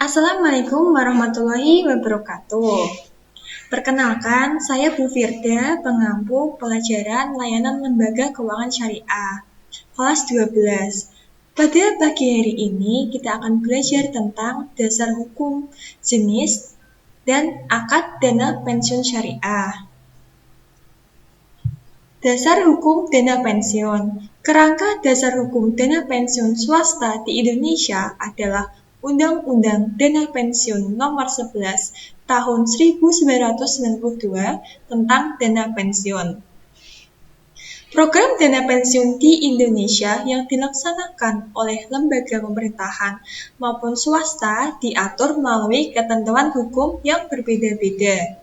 Assalamualaikum warahmatullahi wabarakatuh. Perkenalkan, saya Bu Firda, pengampu pelajaran layanan lembaga keuangan syariah, kelas 12. Pada pagi hari ini, kita akan belajar tentang dasar hukum, jenis, dan akad dana pensiun syariah. Dasar hukum dana pensiun. Kerangka dasar hukum dana pensiun swasta di Indonesia adalah Undang-Undang Dana Pensiun Nomor 11 Tahun 1992 tentang dana pensiun. Program dana pensiun di Indonesia yang dilaksanakan oleh lembaga pemerintahan maupun swasta diatur melalui ketentuan hukum yang berbeda-beda.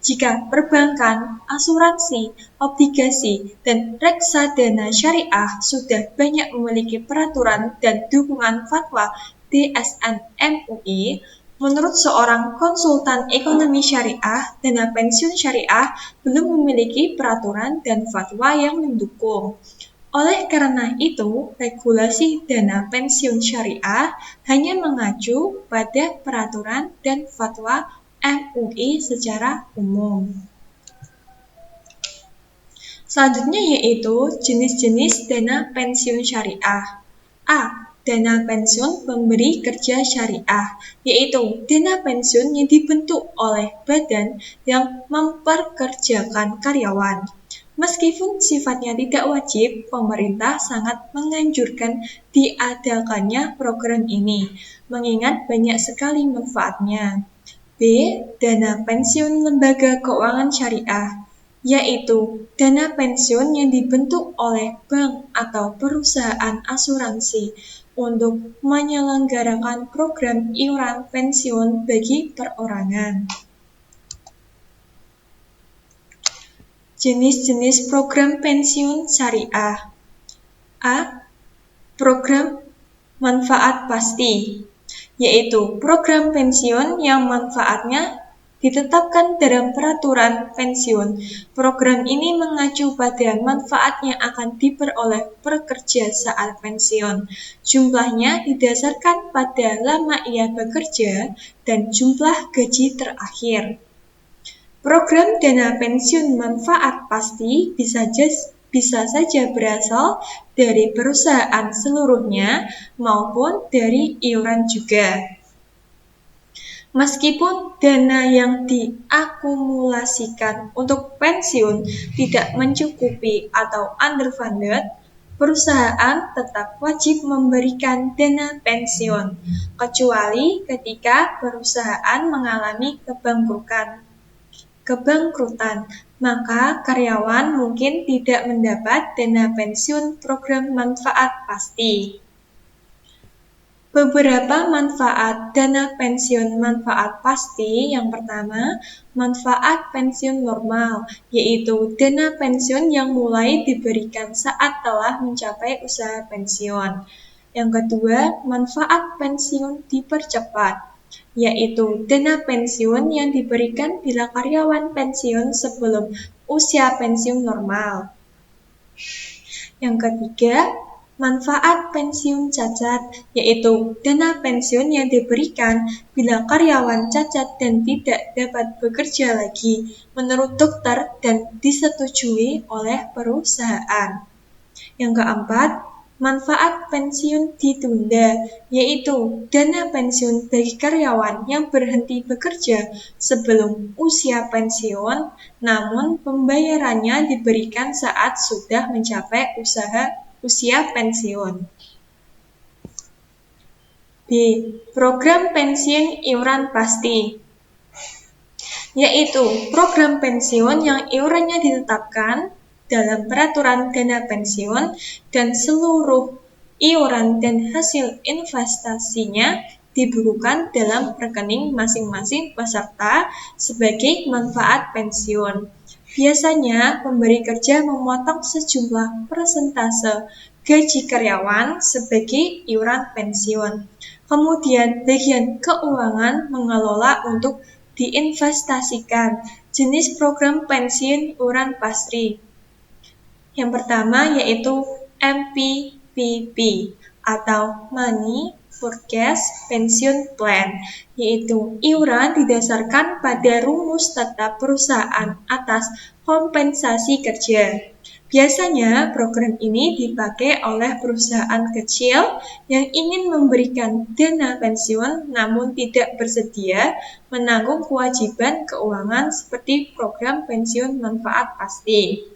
Jika perbankan, asuransi, obligasi, dan reksadana syariah sudah banyak memiliki peraturan dan dukungan fatwa DSN MUI, menurut seorang konsultan ekonomi syariah, dana pensiun syariah belum memiliki peraturan dan fatwa yang mendukung. Oleh karena itu, regulasi dana pensiun syariah hanya mengacu pada peraturan dan fatwa MUI secara umum. Selanjutnya yaitu jenis-jenis dana pensiun syariah. A. Dana pensiun pemberi kerja syariah, yaitu dana pensiun yang dibentuk oleh badan yang memperkerjakan karyawan. Meskipun sifatnya tidak wajib, pemerintah sangat menganjurkan diadakannya program ini, mengingat banyak sekali manfaatnya. B. Dana pensiun lembaga keuangan syariah, yaitu dana pensiun yang dibentuk oleh bank atau perusahaan asuransi untuk menyelenggarakan program iuran pensiun bagi perorangan. Jenis-jenis program pensiun syariah. A. Program manfaat pasti, yaitu program pensiun yang manfaatnya ditetapkan dalam peraturan pensiun. Program ini mengacu pada manfaat yang akan diperoleh pekerja saat pensiun. Jumlahnya didasarkan pada lama ia bekerja dan jumlah gaji terakhir. Program dana pensiun manfaat pasti bisa saja berasal dari perusahaan seluruhnya maupun dari iuran juga. Meskipun dana yang diakumulasikan untuk pensiun tidak mencukupi atau underfunded, perusahaan tetap wajib memberikan dana pensiun, kecuali ketika perusahaan mengalami kebangkrutan, maka karyawan mungkin tidak mendapat dana pensiun program manfaat pasti. Beberapa manfaat dana pensiun manfaat pasti. Yang pertama, manfaat pensiun normal, yaitu dana pensiun yang mulai diberikan saat telah mencapai usia pensiun. Yang kedua, manfaat pensiun dipercepat, yaitu dana pensiun yang diberikan bila karyawan pensiun sebelum usia pensiun normal. Yang ketiga, manfaat pensiun cacat, yaitu dana pensiun yang diberikan bila karyawan cacat dan tidak dapat bekerja lagi menurut dokter dan disetujui oleh perusahaan. Yang keempat, manfaat pensiun ditunda, yaitu dana pensiun bagi karyawan yang berhenti bekerja sebelum usia pensiun, namun pembayarannya diberikan saat sudah mencapai usia pensiun. B. Program pensiun iuran pasti, yaitu program pensiun yang iurannya ditetapkan dalam peraturan dana pensiun dan seluruh iuran dan hasil investasinya dibukukan dalam rekening masing-masing peserta sebagai manfaat pensiun. Biasanya, pemberi kerja memotong sejumlah persentase gaji karyawan sebagai iuran pensiun. Kemudian, bagian keuangan mengelola untuk diinvestasikan. Jenis program pensiun iuran pasti. Yang pertama yaitu MPPP atau Money Forecast Pension Plan, yaitu iuran didasarkan pada rumus tetap perusahaan atas kompensasi kerja. Biasanya program ini dipakai oleh perusahaan kecil yang ingin memberikan dana pensiun namun tidak bersedia menanggung kewajiban keuangan seperti program pensiun manfaat pasti.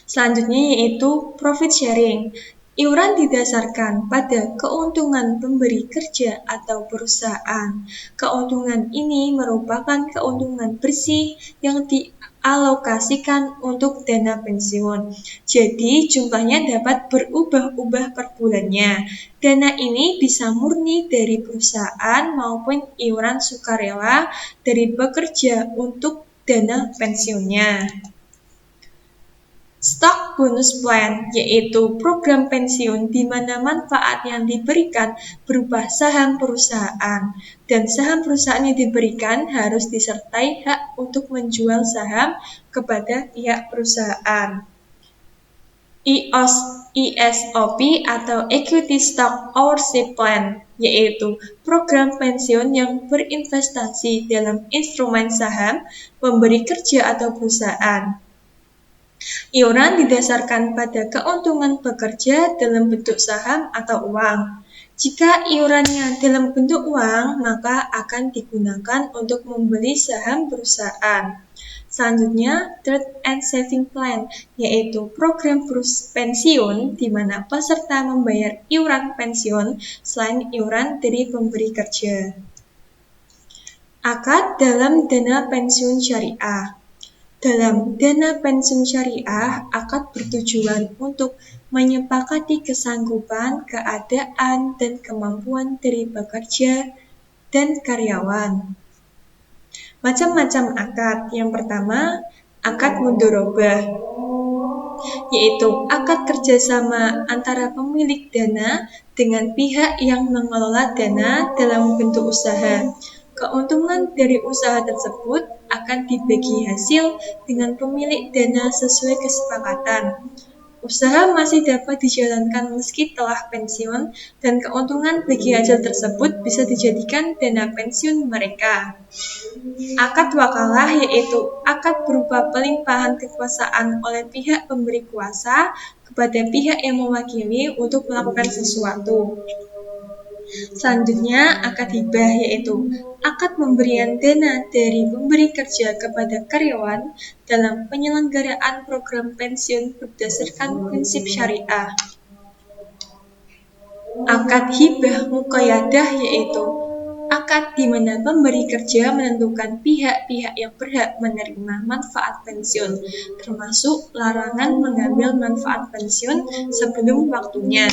Selanjutnya yaitu profit sharing. Iuran didasarkan pada keuntungan pemberi kerja atau perusahaan. Keuntungan ini merupakan keuntungan bersih yang dialokasikan untuk dana pensiun. Jadi jumlahnya dapat berubah-ubah per bulannya. Dana ini bisa murni dari perusahaan maupun iuran sukarela dari pekerja untuk dana pensiunnya. Stock Bonus Plan, yaitu program pensiun di mana manfaat yang diberikan berupa saham perusahaan, dan saham perusahaan yang diberikan harus disertai hak untuk menjual saham kepada pihak perusahaan. ESOP atau Equity Stock Ownership Plan, yaitu program pensiun yang berinvestasi dalam instrumen saham pemberi kerja atau perusahaan. Iuran didasarkan pada keuntungan pekerja dalam bentuk saham atau uang. Jika iurannya dalam bentuk uang, maka akan digunakan untuk membeli saham perusahaan. Selanjutnya, Trust and Saving Plan, yaitu program pensiun di mana peserta membayar iuran pensiun selain iuran dari pemberi kerja. Akad dalam dana pensiun syariah. Dalam dana pensiun syariah, akad bertujuan untuk menyepakati kesanggupan, keadaan, dan kemampuan dari pekerja dan karyawan. Macam-macam akad. Yang pertama, akad mudharabah, yaitu akad kerjasama antara pemilik dana dengan pihak yang mengelola dana dalam bentuk usaha. Keuntungan dari usaha tersebut akan dibagi hasil dengan pemilik dana sesuai kesepakatan. Usaha masih dapat dijalankan meski telah pensiun, dan keuntungan bagi hasil tersebut bisa dijadikan dana pensiun mereka. Akad wakalah, yaitu akad berupa pelimpahan kekuasaan oleh pihak pemberi kuasa kepada pihak yang mewakili untuk melakukan sesuatu. Selanjutnya, akad hibah, yaitu akad pemberian dana dari pemberi kerja kepada karyawan dalam penyelenggaraan program pensiun berdasarkan prinsip syariah. Akad hibah muqayyadah, yaitu akad di mana pemberi kerja menentukan pihak-pihak yang berhak menerima manfaat pensiun, termasuk larangan mengambil manfaat pensiun sebelum waktunya.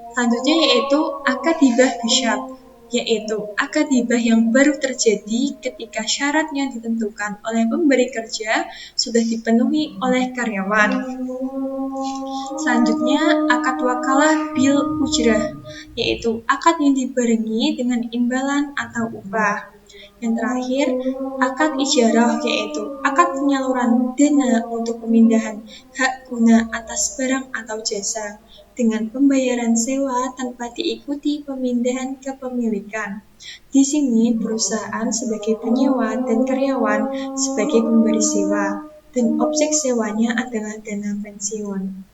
Selanjutnya yaitu akad hibah bisyart, yaitu akad hibah yang baru terjadi ketika syarat yang ditentukan oleh pemberi kerja sudah dipenuhi oleh karyawan. Selanjutnya akad wakalah bil ujrah, yaitu akad yang dibarengi dengan imbalan atau upah. Yang terakhir, akad ijarah, yaitu akad penyaluran dana untuk pemindahan hak guna atas barang atau jasa dengan pembayaran sewa tanpa diikuti pemindahan kepemilikan. Di sini perusahaan sebagai penyewa dan karyawan sebagai pemberi sewa, dan objek sewanya adalah dana pensiun.